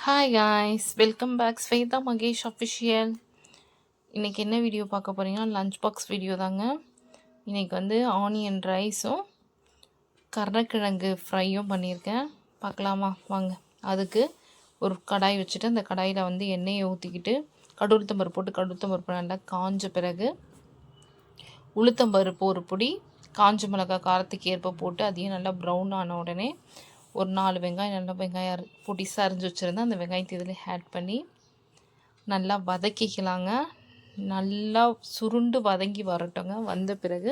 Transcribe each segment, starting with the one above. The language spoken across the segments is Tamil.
Hi guys, welcome back Swetha Mahesh official. இன்றைக்கி என்ன வீடியோ பார்க்க போகிறீங்கன்னா லஞ்ச் பாக்ஸ் வீடியோ தாங்க. இன்றைக்கி வந்து ஆனியன் ரைஸும் கருணக்கிழங்கு ஃப்ரையும் பண்ணியிருக்கேன். பார்க்கலாமா வாங்க. அதுக்கு ஒரு கடாய் வச்சுட்டு அந்த கடாயில் வந்து எண்ணெயை ஊற்றிக்கிட்டு கடுகுளுத்தம்பருப்பு போட்டு கடுகுளுத்தம்பருப்பு நல்லா காஞ்ச பிறகு உளுத்தம்பருப்பு ஒரு பொடி, காஞ்ச மிளகாய் காரத்துக்கு ஏற்ப போட்டு அதையும் நல்லா ப்ரௌன் ஆன உடனே ஒரு 4 வெங்காயம், நல்ல வெங்காயம் பொடிசாக அரிஞ்சு வச்சுருந்தேன். அந்த வெங்காயத்தை இதில் ஆட் பண்ணி நல்லா வதக்கிக்கலாங்க. நல்லா சுருண்டு வதங்கி வரட்டுங்க. வந்த பிறகு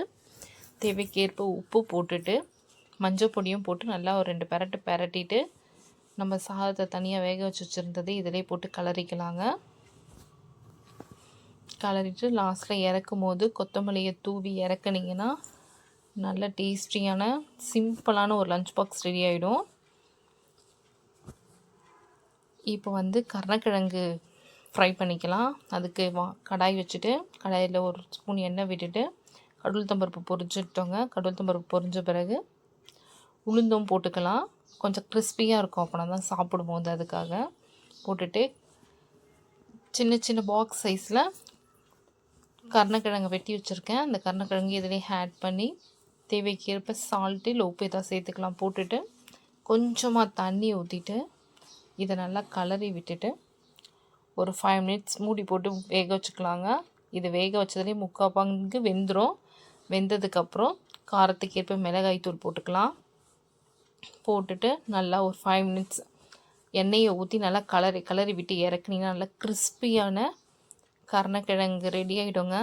தேவைக்கேற்ப உப்பு போட்டுட்டு மஞ்சள் பொடியும் போட்டு நல்லா ஒரு 2 பெரட்டிட்டு நம்ம சாதத்தை தனியாக வேக வச்சு வச்சுருந்தது இதிலே போட்டு கலரிக்கலாங்க. கலரிட்டு லாஸ்ட்டில் இறக்கும் போது கொத்தமல்லியை தூவி இறக்குனிங்கன்னா நல்ல டேஸ்டியான சிம்பிளான ஒரு லஞ்ச் பாக்ஸ் ரெடி ஆகிடும். இப்போ வந்து கருணக்கிழங்கு ஃப்ரை பண்ணிக்கலாம். அதுக்கு கடாய் வச்சுட்டு கடாயில் ஒரு ஸ்பூன் எண்ணெய் விட்டுட்டு கடுகுளுத்தம்பருப்பு பொரிச்சிட்டோங்க. கடுகுளுத்தம்பருப்பு பொரிஞ்ச பிறகு உளுந்தும் போட்டுக்கலாம். கொஞ்சம் கிறிஸ்பியாக இருக்கும், அப்படின்னா தான் சாப்பிடும்போது அதுக்காக போட்டுட்டு சின்ன சின்ன பாக்ஸ் சைஸில் கருணக்கிழங்கு வெட்டி வச்சுருக்கேன். அந்த கருணக்கிழங்கு இதிலே ஆட் பண்ணி தேவைக்கேற்ப சால்ட்டு இல்லை உப்பு எதாவது சேர்த்துக்கலாம். போட்டுட்டு கொஞ்சமாக தண்ணி ஊற்றிட்டு இதை நல்லா கலரி விட்டுட்டு ஒரு 5 மினிட்ஸ் மூடி போட்டு வேக வச்சுக்கலாங்க. இது வேக வச்சதுலேயே 3/4 பங்கு வெந்துடும். வெந்ததுக்கப்புறம் காரத்துக்கு ஏற்ப மிளகாய் தூள் போட்டுக்கலாம். போட்டுட்டு நல்லா ஒரு 5 மினிட்ஸ் எண்ணெயை ஊற்றி நல்லா கலரி விட்டு இறக்குனீங்கன்னா நல்லா கிறிஸ்பியான கருணக்கிழங்கு ரெடி ஆகிடுங்க.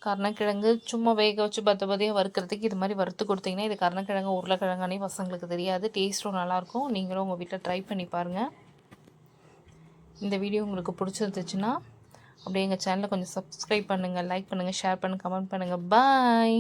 கருணக்கிழங்கு சும்மா வேக வச்சு பதையாக வறுக்கிறதுக்கு இது மாதிரி வறுத்து கொடுத்தீங்கன்னா இது கருணக்கிழங்கு உருளைக்கிழங்கானே பசங்களுக்கு தெரியாது. டேஸ்ட்டும் நல்லாயிருக்கும். நீங்களும் உங்கள் வீட்டில் ட்ரை பண்ணி பாருங்கள். இந்த வீடியோ உங்களுக்கு பிடிச்சிருந்துச்சுன்னா அப்படியே எங்கள் சேனலை கொஞ்சம் சப்ஸ்கிரைப் பண்ணுங்கள், லைக் பண்ணுங்கள், ஷேர் பண்ணுங்கள், கமெண்ட் பண்ணுங்கள். பாய்.